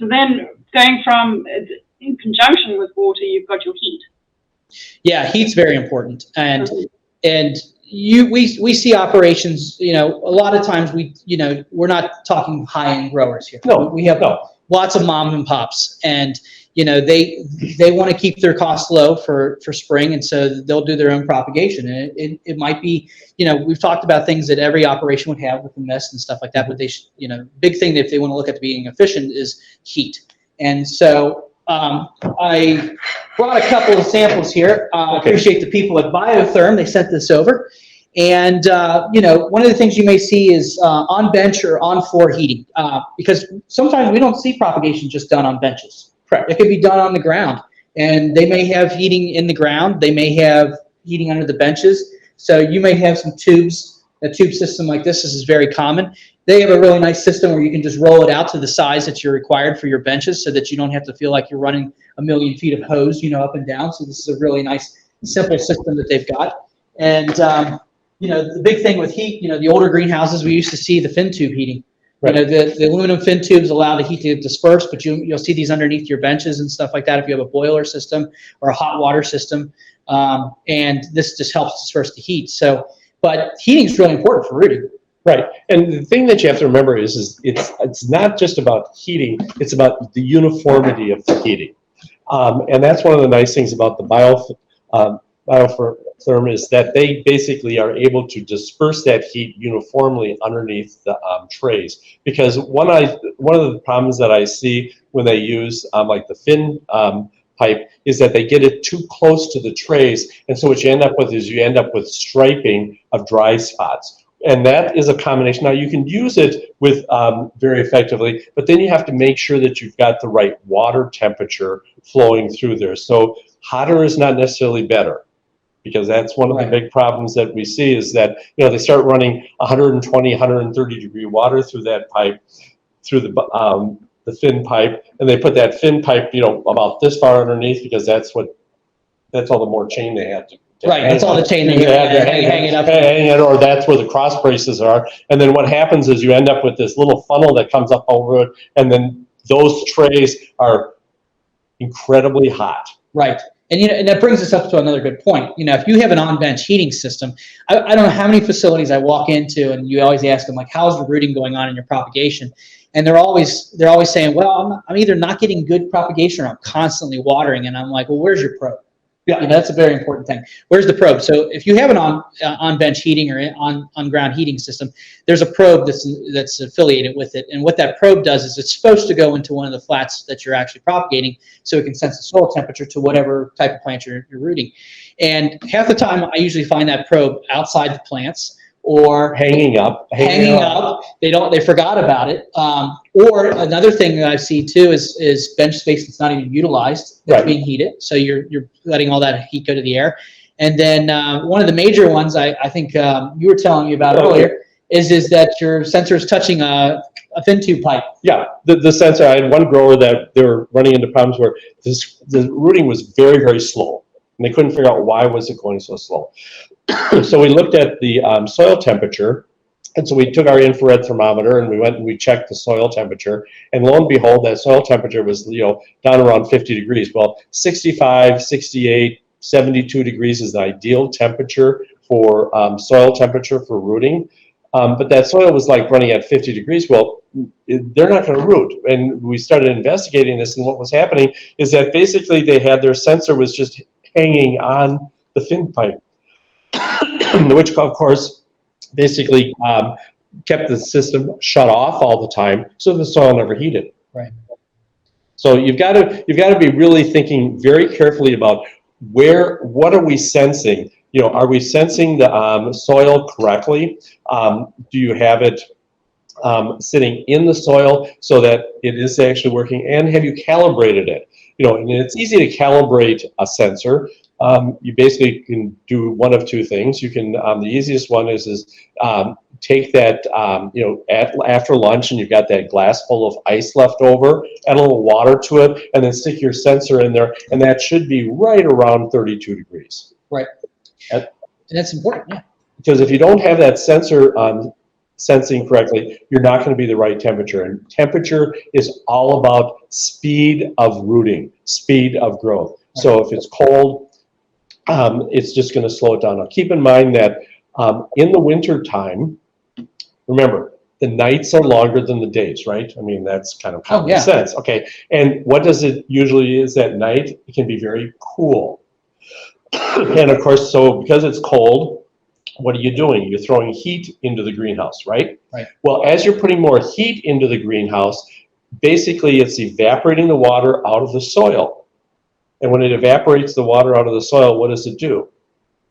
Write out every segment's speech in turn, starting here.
So then going from, in conjunction with water, you've got your heat. Yeah, heat's very important, and we see operations. A lot of times we're not talking high-end growers here. No, we have lots of mom and pops, and they want to keep their costs low for spring, and so they'll do their own propagation. And it might be, we've talked about things that every operation would have with the mist and stuff like that, but they big thing if they want to look at being efficient is heat. And so I brought a couple of samples here. I appreciate the people at Biotherm. They sent this over. And, one of the things you may see is on bench or on floor heating, because sometimes we don't see propagation just done on benches. Correct. It could be done on the ground. And they may have heating in the ground. They may have heating under the benches. So you may have some tubes, a tube system like this. This is very common. They have a really nice system where you can just roll it out to the size that you're required for your benches so that you don't have to feel like you're running a million feet of hose, up and down. So this is a really nice, simple system that they've got. And, the big thing with heat, the older greenhouses, we used to see the fin tube heating. Right. The aluminum fin tubes allow the heat to disperse, but you'll see these underneath your benches and stuff like that if you have a boiler system or a hot water system. And this just helps disperse the heat. So, but heating is really important for rooting. Right, and the thing that you have to remember is it's not just about heating; it's about the uniformity of the heating, and that's one of the nice things about the Biotherm is that they basically are able to disperse that heat uniformly underneath the trays. Because one of the problems that I see when they use like the fin pipe is that they get it too close to the trays, and so what you end up with is striping of dry spots. And that is a combination. Now you can use it with very effectively, but then you have to make sure that you've got the right water temperature flowing through there. So hotter is not necessarily better, because that's one of the big problems that we see is that they start running 120, 130 degree water through that pipe, through the fin pipe, and they put that fin pipe about this far underneath because that's all the more chain they have to. Right, that's all the chain they hang it up. Or that's where the cross braces are. And then what happens is you end up with this little funnel that comes up over it, and then those trays are incredibly hot. Right. And that brings us up to another good point. If you have an on-bench heating system, I don't know how many facilities I walk into, and you always ask them like, "How's the rooting going on in your propagation?" And they're always saying, "Well, I'm either not getting good propagation or I'm constantly watering." And I'm like, "Well, where's your probe?" Yeah, that's a very important thing. Where's the probe? So if you have an on-bench heating or on-ground heating system, there's a probe that's affiliated with it. And what that probe does is it's supposed to go into one of the flats that you're actually propagating so it can sense the soil temperature to whatever type of plant you're rooting. And half the time, I usually find that probe outside the plants or hanging up. They forgot about it. Or another thing that I see too is bench space that's not even utilized, that's being heated. So you're letting all that heat go to the air. And then one of the major ones I think you were telling me about earlier is that your sensor is touching a fin tube pipe. Yeah, the sensor. I had one grower that they were running into problems where the rooting was very, very slow, and they couldn't figure out why was it going so slow. So we looked at the soil temperature, and so we took our infrared thermometer and we went and we checked the soil temperature, and lo and behold, that soil temperature was down around 50 degrees. Well, 65, 68, 72 degrees is the ideal temperature for soil temperature for rooting. But that soil was like running at 50 degrees. Well, they're not going to root. And we started investigating this, and what was happening is that basically they had their sensor was just hanging on the fin pipe, which of course basically kept the system shut off all the time, so the soil never heated. Right. So you've got to be really thinking very carefully about what are we sensing. Are we sensing the soil correctly? Do you have it sitting in the soil so that it is actually working? And have you calibrated it? And it's easy to calibrate a sensor. You basically can do one of two things. You can, the easiest one is take that, after lunch and you've got that glass full of ice left over, add a little water to it, and then stick your sensor in there, and that should be right around 32 degrees. Right. And that's important, yeah. Because if you don't have that sensor sensing correctly, you're not going to be the right temperature. And temperature is all about speed of rooting, speed of growth. So if it's cold, it's just going to slow it down. Now, keep in mind that in the winter time, remember, the nights are longer than the days, right? I mean, that's kind of common sense. Okay, and what does it usually is at night? It can be very cool. And of course, so because it's cold, what are you doing? You're throwing heat into the greenhouse, right? Right. Well, as you're putting more heat into the greenhouse, basically it's evaporating the water out of the soil. And when it evaporates the water out of the soil, what does it do?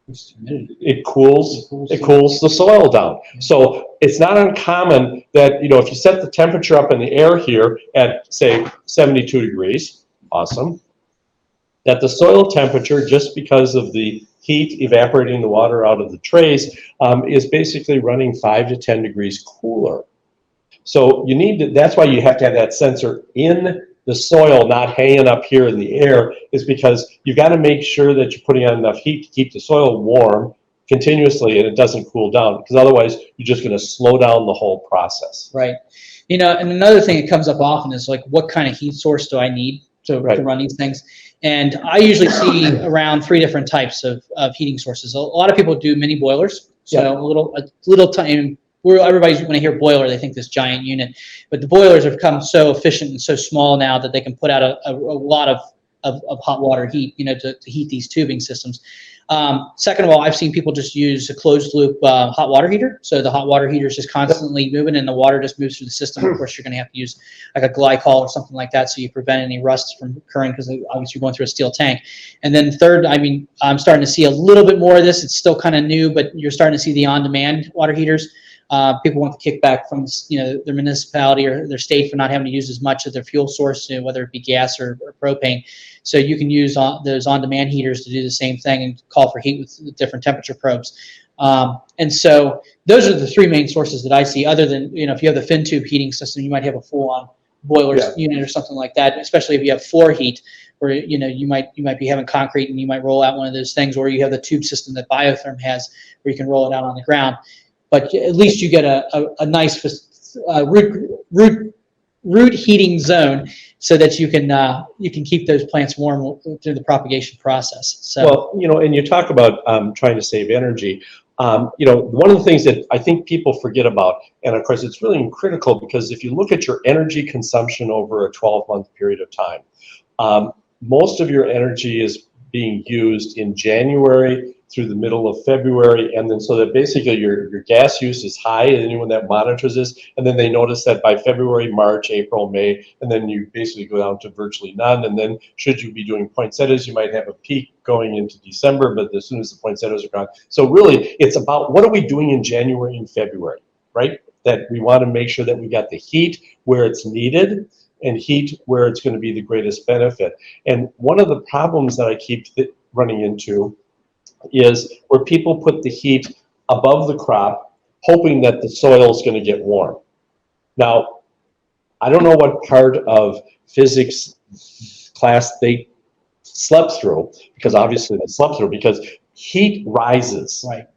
It cools the soil down. So it's not uncommon that, you know, if you set the temperature up in the air here at, say, 72 degrees, awesome, that the soil temperature, just because of the heat evaporating the water out of the trays, is basically running 5 to 10 degrees cooler. So you need to, that's why you have to have that sensor in the soil, not hanging up here in the air, is because you've got to make sure that you're putting on enough heat to keep the soil warm continuously and it doesn't cool down, because otherwise you're just going to slow down the whole process. Right. You know, and another thing that comes up often is like, what kind of heat source do I need to run these things? And I usually see around 3 different types of heating sources. A lot of people do mini boilers. So a little tiny. Everybody's, when I hear boiler, they think this giant unit, but the boilers have become so efficient and so small now that they can put out a lot of hot water heat, you know, to heat these tubing systems. Second of all, I've seen people just use a closed loop hot water heater. So the hot water heater is just constantly moving and the water just moves through the system. Of course, you're going to have to use like a glycol or something like that so you prevent any rust from occurring, because obviously you're going through a steel tank. And then third, I mean, I'm starting to see a little bit more of this. It's still kind of new, but you're starting to see the on-demand water heaters. People want the kickback from, you know, their municipality or their state for not having to use as much of their fuel source, you know, whether it be gas or propane. So you can use those on-demand heaters to do the same thing and call for heat with different temperature probes. And so those are the 3 main sources that I see. Other than, you know, if you have the fin tube heating system, you might have a full-on boiler unit or something like that. Especially if you have floor heat, where, you know, you might be having concrete and you might roll out one of those things, or you have the tube system that Biotherm has, where you can roll it out on the ground. But at least you get a nice root heating zone, so that you can keep those plants warm through the propagation process. So, well, you know, and you talk about trying to save energy. You know, one of the things that I think people forget about, and of course it's really critical, because if you look at your energy consumption over a 12-month period of time, most of your energy is being used in January through the middle of February, and then so that basically your gas use is high, and anyone that monitors this, and then they notice that by February, March, April, May, and then you basically go down to virtually none. And then should you be doing poinsettias, you might have a peak going into December, but as soon as the poinsettias are gone. So really, it's about what are we doing in January and February, right? That we want to make sure that we got the heat where it's needed and heat where it's going to be the greatest benefit. And one of the problems that I keep running into is where people put the heat above the crop, hoping that the soil is going to get warm. Now, I don't know what part of physics class they slept through, because obviously they slept through, because heat rises. right.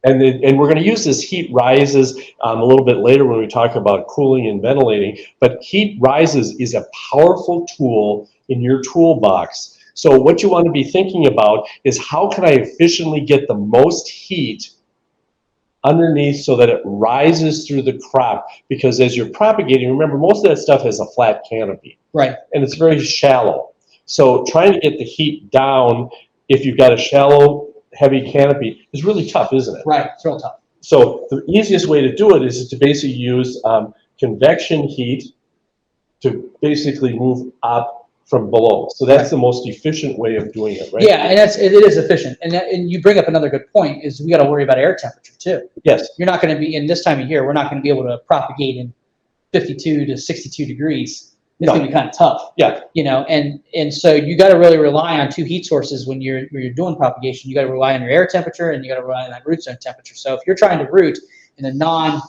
And we're going to use this heat rises a little bit later when we talk about cooling and ventilating, but heat rises is a powerful tool in your toolbox. So what you want to be thinking about is, how can I efficiently get the most heat underneath so that it rises through the crop? Because as you're propagating, remember, most of that stuff has a flat canopy. Right. And it's very shallow. So trying to get the heat down, if you've got a shallow, heavy canopy, is really tough, isn't it? Right, it's real tough. So the easiest way to do it is to basically use convection heat to basically move up from below. So that's the most efficient way of doing it, right? Yeah, and it is efficient. And you bring up another good point, is we got to worry about air temperature too. Yes. You're not going to be, in this time of year, we're not going to be able to propagate in 52 to 62 degrees. It's going to be kind of tough. Yeah. You know, and so you got to really rely on 2 heat sources when you're doing propagation. You got to rely on your air temperature, and you got to rely on that root zone temperature. So if you're trying to root in a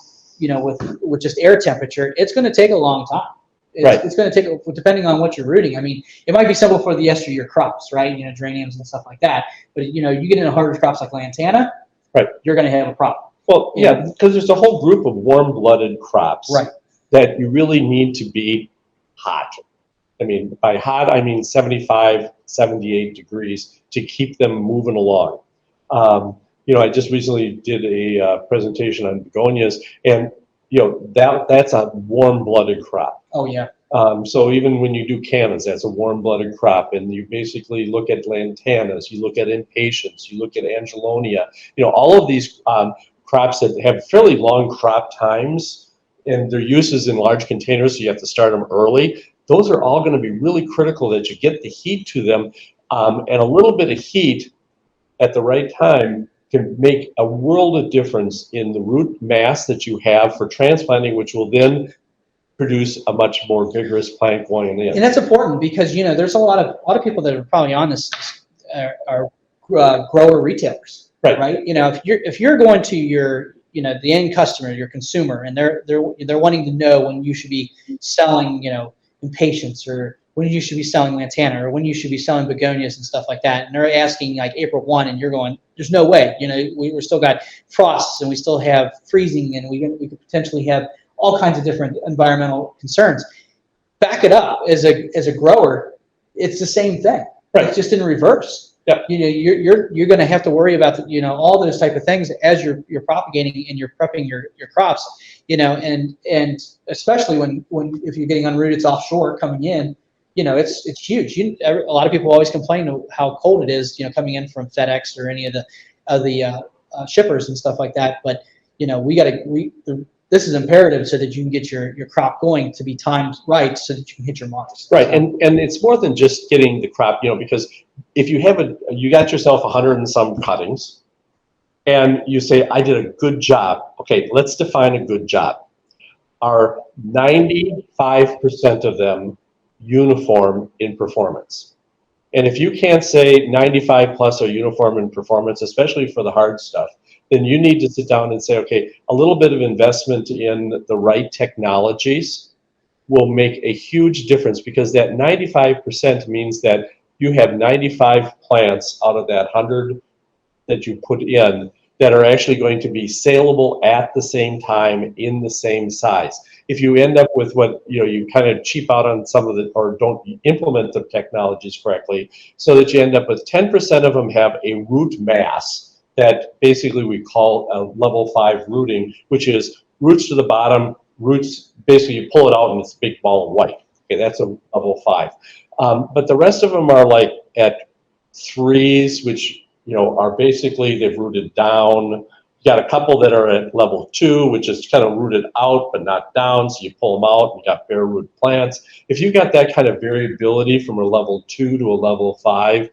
with just air temperature, it's going to take a long time. It's going to take, depending on what you're rooting. I mean, it might be simple for the year crops, right? You know, geraniums and stuff like that. But, you know, you get into harder crops like lantana, right, you're going to have a problem. Well, yeah, because there's a whole group of warm-blooded crops Right. that you really need to be hot. I mean, by hot, I mean 75, 78 degrees to keep them moving along. You know, I just recently did a presentation on begonias, and you know that's a warm-blooded crop. Oh yeah. So even when you do cannas, that's a warm-blooded crop, and you basically look at lantanas, you look at impatiens, you look at angelonia. You know, all of these crops that have fairly long crop times, and their use is in large containers, so you have to start them early. Those are all going to be really critical that you get the heat to them, and a little bit of heat at the right time can make a world of difference in the root mass that you have for transplanting, which will then produce a much more vigorous plant going in. And that's important because, you know, there's a lot of people that are probably on this are grower retailers, right? You know, if you're going to your, you know, the end customer, your consumer, and they're wanting to know when you should be selling, you know, impatiens, or when you should be selling lantana, or when you should be selling begonias and stuff like that, and they're asking like April 1, and you're going, there's no way, you know, we're still got frosts, and we still have freezing, and we could potentially have all kinds of different environmental concerns. Back it up as a grower, it's the same thing. Right. It's just in reverse. Yeah. You know, you're going to have to worry about you know, all those type of things as you're propagating and you're prepping your crops. You know, and especially when if you're getting unrooted, it's offshore coming in. You know, it's huge. A lot of people always complain of how cold it is, you know, coming in from FedEx or any of the shippers and stuff like that. But you know, this is imperative so that you can get your crop going to be timed right so that you can hit your marks. Right, So, and it's more than just getting the crop, you know, because if you have you got yourself 100 and some cuttings, and you say, I did a good job. Okay, let's define a good job. Are 95% of them uniform in performance? And if you can't say 95 plus are uniform in performance, especially for the hard stuff, then you need to sit down and say, okay, a little bit of investment in the right technologies will make a huge difference, because that 95% means that you have 95 plants out of that 100 that you put in that are actually going to be saleable at the same time in the same size. If you end up with what, you know, you kind of cheap out on some of the, or don't implement the technologies correctly, so that you end up with 10% of them have a root mass that basically we call a level 5 rooting, which is roots to the bottom, roots, basically you pull it out and it's a big ball of white. Okay, that's a level 5. But the rest of them are like at 3s, which, you know, are basically, they've rooted down. You got a couple that are at level 2, which is kind of rooted out but not down, so you pull them out and you got bare root plants. If you've got that kind of variability from a level 2 to a level 5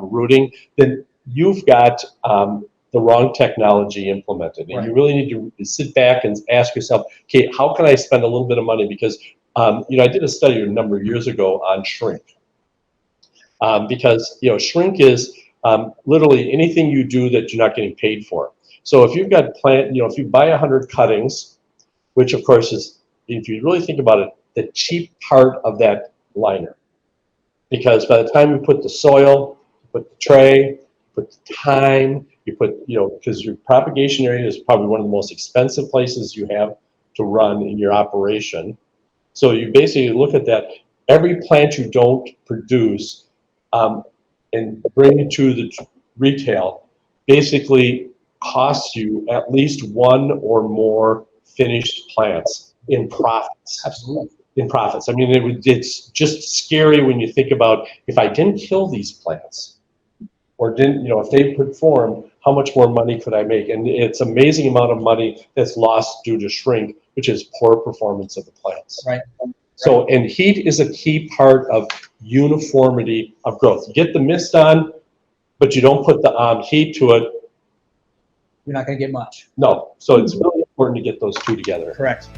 rooting, then you've got the wrong technology implemented. And you really need to sit back and ask yourself, okay, how can I spend a little bit of money? Because, you know, I did a study a number of years ago on shrink. Because, you know, shrink is literally anything you do that you're not getting paid for. So if you've got you know, if you buy 100 cuttings, which of course is, if you really think about it, the cheap part of that liner. Because by the time you put the soil, you put the tray, put the time, you put, you know, because your propagation area is probably one of the most expensive places you have to run in your operation. So you basically look at that, every plant you don't produce and bring it to the retail basically costs you at least 1 or more finished plants in profits. absolutely. In profits. I mean, it's just scary when you think about, if I didn't kill these plants, or didn't, you know, if they performed, how much more money could I make? And it's an amazing amount of money that's lost due to shrink, which is poor performance of the plants. Right. So, and heat is a key part of uniformity of growth. You get the mist on, but you don't put the heat to it. You're not going to get much. No. So it's really important to get those two together. Correct.